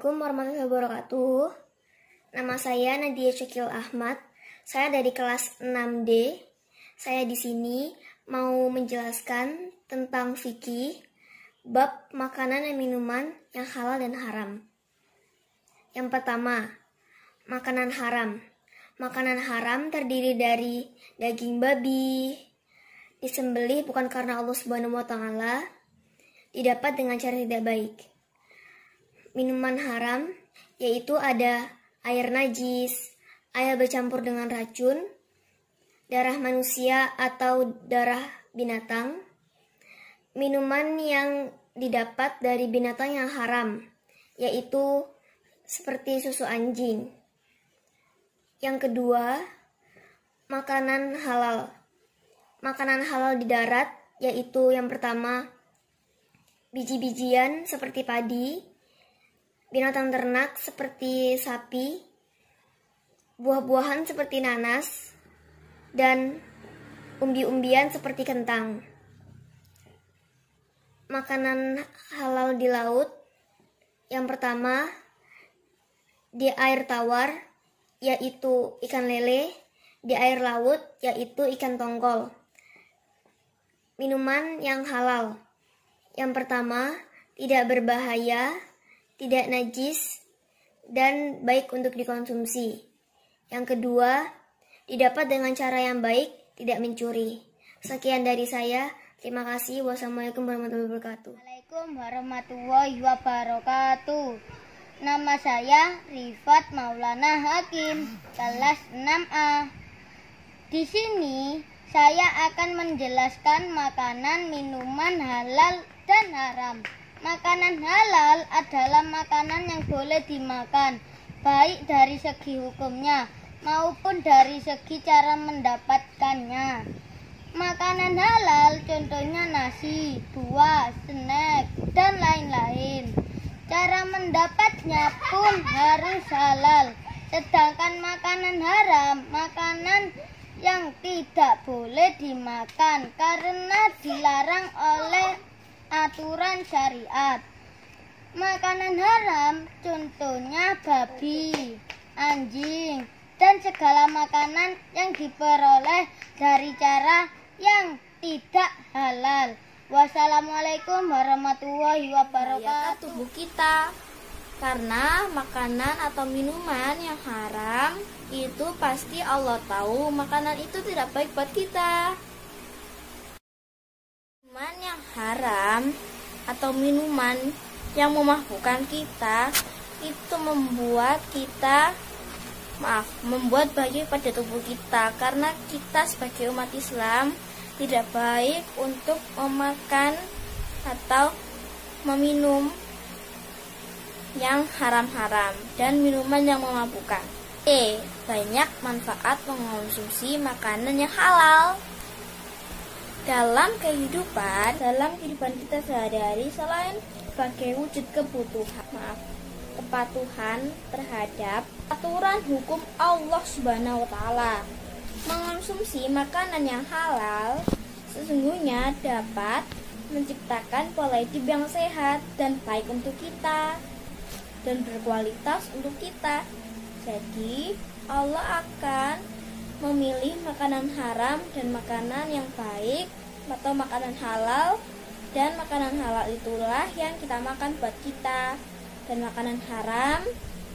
Assalamualaikum warahmatullahi wabarakatuh. Nama saya Nadia Syakil Ahmad. Saya dari kelas 6D. Saya di sini mau menjelaskan tentang fikih bab makanan dan minuman yang halal dan haram. Yang pertama, makanan haram. Makanan haram terdiri dari daging babi, disembelih bukan karena Allah Subhanahu wa taala, didapat dengan cara tidak baik. Minuman haram yaitu ada air najis, air bercampur dengan racun, darah manusia atau darah binatang. Minuman yang didapat dari binatang yang haram yaitu seperti susu anjing. Yang kedua, makanan halal. Makanan halal di darat yaitu yang pertama, biji-bijian seperti padi, binatang ternak seperti sapi, buah-buahan seperti nanas, dan umbi-umbian seperti kentang. Makanan halal di laut, yang pertama, di air tawar, yaitu ikan lele, di air laut, yaitu ikan tongkol. Minuman yang halal, yang pertama, tidak berbahaya, tidak najis, dan baik untuk dikonsumsi. Yang kedua, didapat dengan cara yang baik, tidak mencuri. Sekian dari saya. Terima kasih. Wassalamualaikum warahmatullahi wabarakatuh. Waalaikumsalam warahmatullahi wabarakatuh. Nama saya Rifat Maulana Hakim, kelas 6A. Di sini saya akan menjelaskan makanan minuman halal dan haram. Makanan halal adalah makanan yang boleh dimakan, baik dari segi hukumnya maupun dari segi cara mendapatkannya. Makanan halal contohnya nasi, buah, snack, dan lain-lain. Cara mendapatnya pun harus halal. Sedangkan makanan haram, makanan yang tidak boleh dimakan karena dilarang oleh aturan syariat. Makanan haram contohnya babi, anjing, dan segala makanan yang diperoleh dari cara yang tidak halal. Wassalamualaikum warahmatullahi wabarakatuh. Tubuh kita, karena makanan atau minuman yang haram itu pasti Allah tahu makanan itu tidak baik buat kita. Minuman yang haram atau minuman yang memabukkan kita itu membuat bahaya pada tubuh kita, karena kita sebagai umat Islam tidak baik untuk memakan atau meminum yang haram-haram dan minuman yang memabukkan. Banyak manfaat mengonsumsi makanan yang halal. Dalam kehidupan kita sehari-hari, selain sebagai wujud kepatuhan terhadap aturan hukum Allah Subhanahu wa taala, mengonsumsi makanan yang halal sesungguhnya dapat menciptakan pola hidup yang sehat dan baik untuk kita dan berkualitas untuk kita. Jadi Allah akan memilih makanan haram dan makanan yang baik atau makanan halal, dan makanan halal itulah yang kita makan buat kita, dan makanan haram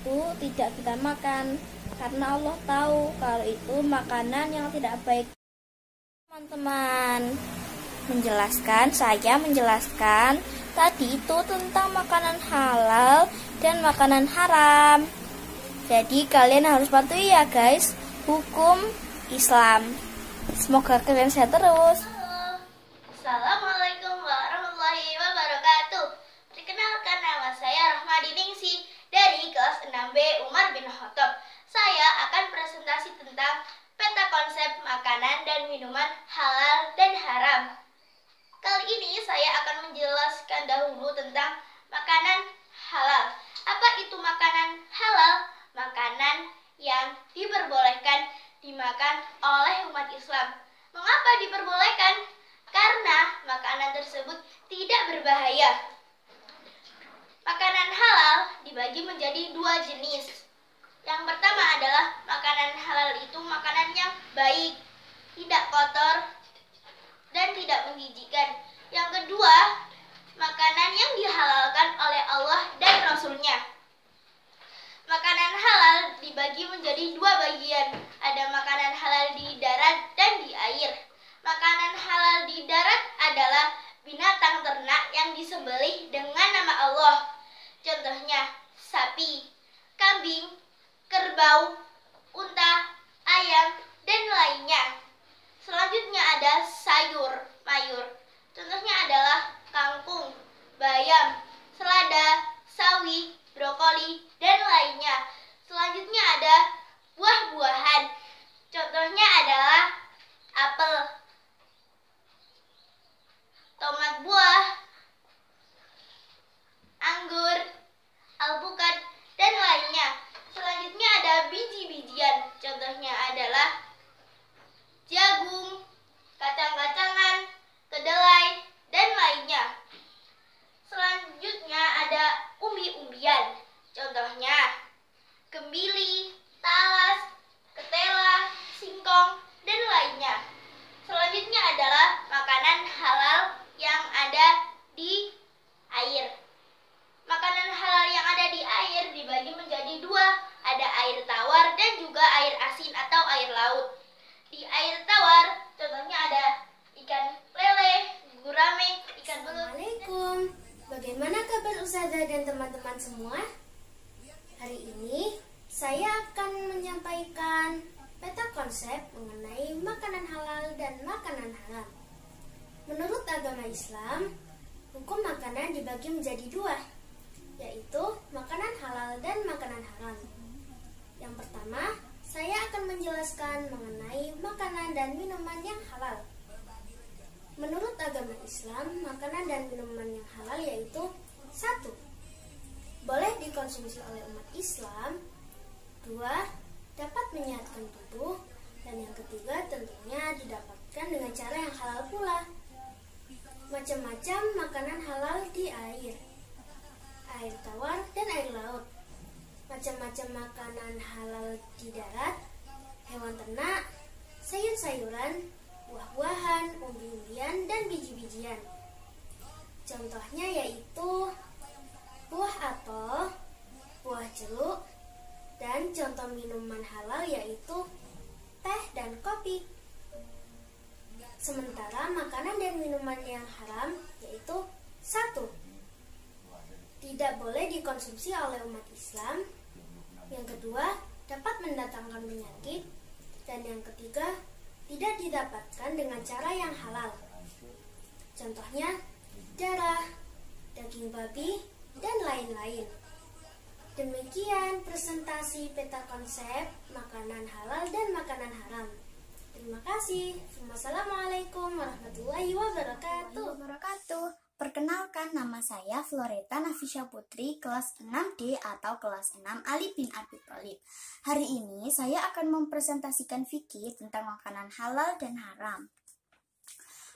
itu tidak kita makan karena Allah tahu kalau itu makanan yang tidak baik. Teman-teman, saya menjelaskan tadi itu tentang makanan halal dan makanan haram. Jadi kalian harus patuhi ya guys hukum Islam. Semoga kalian sehat terus. Halo. Assalamualaikum warahmatullahi wabarakatuh. Perkenalkan, nama saya Rahmadi Ningsi dari kelas 6B Umar bin Khattab. Saya akan presentasi tentang peta konsep makanan dan minuman halal dan haram. Kali ini saya akan menjelaskan dahulu tentang makanan halal. Apa itu makanan halal? Makanan yang diperbolehkan dimakan oleh umat Islam. Mengapa diperbolehkan? Karena makanan tersebut tidak berbahaya. Makanan halal dibagi menjadi dua jenis. Yang pertama adalah makanan halal itu makanan yang baik, tidak kotor, dan tidak menjijikkan. Yang kedua, makanan yang dihalalkan oleh Allah dan Rasul-Nya. Makanan halal dibagi menjadi dua bagian. Ada makanan halal di darat dan di air. Makanan halal di darat adalah binatang ternak yang disembelih dengan nama Allah. Contohnya, sapi, kambing, kerbau, unta, ayam, dan lainnya. Selanjutnya ada sayur, mayur. Contohnya adalah kangkung, bayam, selada, sawi, brokoli, dan lainnya. Selanjutnya ada buah-buahan. Contohnya adalah apel, tomat buah, anggur, alpukat, dan lainnya. Selanjutnya ada biji-bijian. Contohnya adalah jagung, kacang-kacangan, kedelai, dan lainnya. Selanjutnya ada umbi-umbian. Contohnya kembili, talas, ketela, singkong, dan lainnya. Selanjutnya adalah makanan halal yang ada di air. Makanan halal yang ada di air dibagi menjadi dua. Ada air tawar dan juga air asin atau air laut. Di air tawar, contohnya ada ikan lele, gurame, ikan belut. Assalamualaikum. Bagaimana kabar Ustazah dan teman-teman semua? Hari ini saya akan menyampaikan peta konsep mengenai makanan halal dan makanan haram. Menurut agama Islam, hukum makanan dibagi menjadi dua, yaitu makanan halal dan makanan haram. Yang pertama, saya akan menjelaskan mengenai makanan dan minuman yang halal. Menurut agama Islam, makanan dan minuman yang halal yaitu 1. Boleh dikonsumsi oleh umat Islam. 2. Dapat menyehatkan tubuh. Dan yang ketiga tentunya didapatkan dengan cara yang halal pula. Macam-macam makanan halal di air, air tawar, dan air laut. Macam-macam makanan halal di darat, hewan ternak, sayur-sayuran, buah-buahan, umbi-umbian, dan biji-bijian. Contohnya yaitu buah apel, buah jeruk, dan contoh minuman halal yaitu teh dan kopi. Sementara makanan dan minuman yang haram yaitu 1. Tidak boleh dikonsumsi oleh umat Islam. Yang kedua, dapat mendatangkan penyakit. Dan yang ketiga, tidak didapatkan dengan cara yang halal. Contohnya, darah, daging babi, dan lain-lain. Demikian presentasi peta konsep makanan halal dan makanan haram. Terima kasih. Wassalamualaikum warahmatullahi wabarakatuh. Perkenalkan, nama saya Floreta Nafisya Putri, kelas 6D atau kelas 6 Ali bin Abi Thalib. Hari ini saya akan mempresentasikan fikih tentang makanan halal dan haram.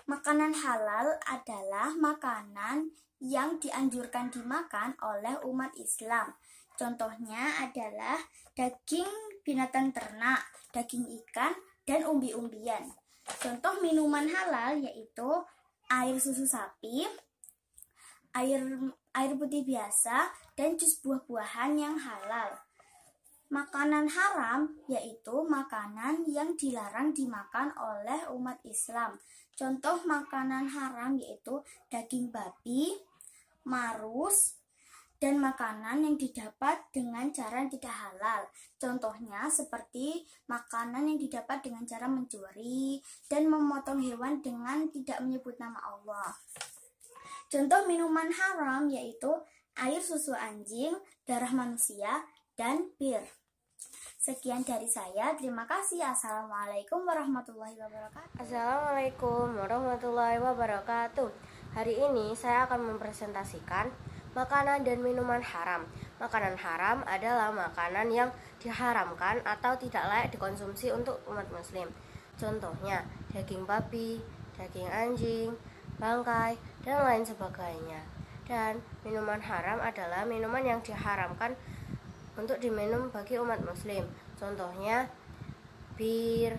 Makanan halal adalah makanan yang dianjurkan dimakan oleh umat Islam. Contohnya adalah daging binatang ternak, daging ikan, dan umbi-umbian. Contoh minuman halal yaitu air susu sapi, air putih biasa, dan jus buah-buahan yang halal. Makanan haram yaitu makanan yang dilarang dimakan oleh umat Islam. Contoh makanan haram yaitu daging babi, marus, dan makanan yang didapat dengan cara yang tidak halal. Contohnya seperti makanan yang didapat dengan cara mencuri dan memotong hewan dengan tidak menyebut nama Allah. Contoh minuman haram yaitu air susu anjing, darah manusia, dan bir. Sekian dari saya. Terima kasih. Assalamualaikum warahmatullahi wabarakatuh. Assalamualaikum warahmatullahi wabarakatuh. Hari ini saya akan mempresentasikan makanan dan minuman haram. Makanan haram adalah makanan yang diharamkan atau tidak layak dikonsumsi untuk umat muslim. Contohnya daging babi, daging anjing, bangkai, dan lain sebagainya. Dan minuman haram adalah minuman yang diharamkan untuk diminum bagi umat muslim. Contohnya bir,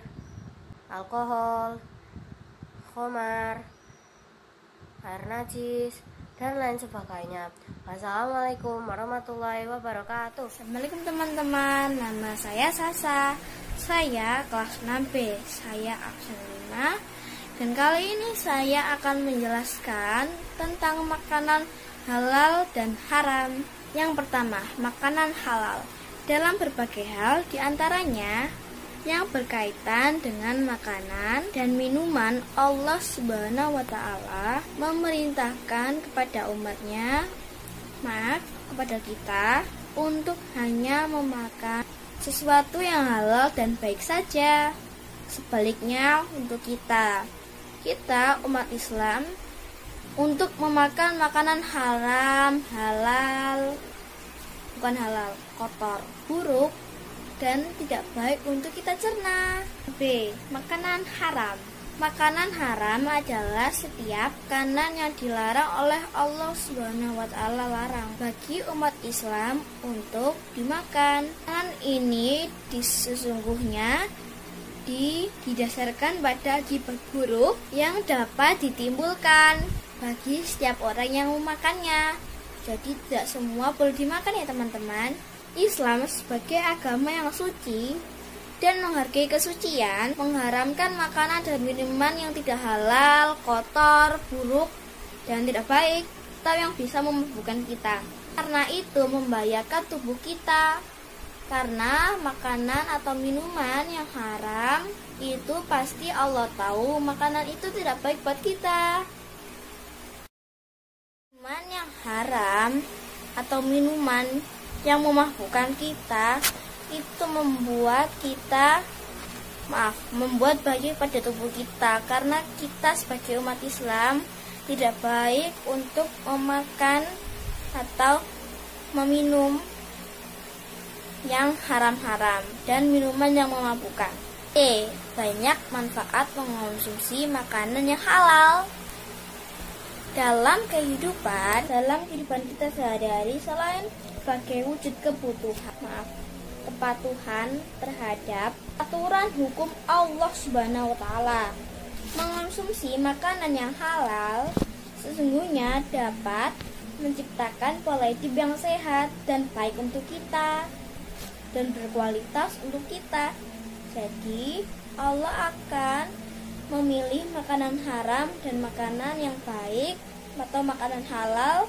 alkohol, khamar, air najis, dan lain sebagainya. Wassalamualaikum warahmatullahi wabarakatuh. Assalamualaikum teman-teman, nama saya Sasa. Saya kelas 6B, saya absen 5. Dan kali ini saya akan menjelaskan tentang makanan halal dan haram. Yang pertama, makanan halal. Dalam berbagai hal, diantaranya yang berkaitan dengan makanan dan minuman, Allah Subhanahu wa Ta'ala memerintahkan kepada umatnya, kepada kita, untuk hanya memakan sesuatu yang halal dan baik saja. Sebaliknya untuk kita umat Islam, untuk memakan makanan haram, bukan halal, kotor, buruk, dan tidak baik untuk kita cerna. B. Makanan haram. Makanan haram adalah setiap makanan yang dilarang oleh Allah Subhanahu wa Ta'ala larang bagi umat Islam untuk dimakan. Makanan ini sesungguhnya didasarkan pada akibat buruk yang dapat ditimbulkan bagi setiap orang yang memakannya. Jadi tidak semua boleh dimakan ya teman-teman. Islam sebagai agama yang suci dan menghargai kesucian, mengharamkan makanan dan minuman yang tidak halal, kotor, buruk, dan tidak baik, atau yang bisa memabukkan kita. Karena itu membahayakan tubuh kita. Karena makanan atau minuman yang haram itu pasti Allah tahu makanan itu tidak baik buat kita. Minuman yang haram atau minuman yang memabukkan kita itu membuat bahaya pada tubuh kita. Karena kita sebagai umat Islam tidak baik untuk memakan atau meminum yang haram-haram dan minuman yang memabukkan. Banyak manfaat mengonsumsi makanan yang halal. Dalam kehidupan kita sehari-hari, selain sebagai wujud kepatuhan terhadap aturan hukum Allah Subhanahu wa Ta'ala, mengonsumsi makanan yang halal sesungguhnya dapat menciptakan pola hidup yang sehat dan baik untuk kita dan berkualitas untuk kita. Jadi Allah akan memilih makanan haram dan makanan yang baik atau makanan halal,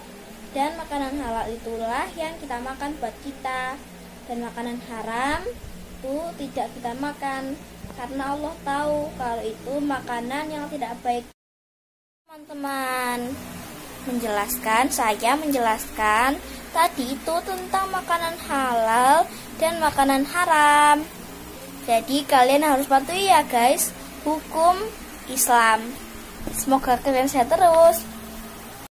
dan makanan halal itulah yang kita makan buat kita, dan makanan haram itu tidak kita makan karena Allah tahu kalau itu makanan yang tidak baik. Teman-teman, saya menjelaskan tadi itu tentang makanan halal dan makanan haram. Jadi kalian harus patuhi ya guys hukum Islam. Semoga kalian sehat terus.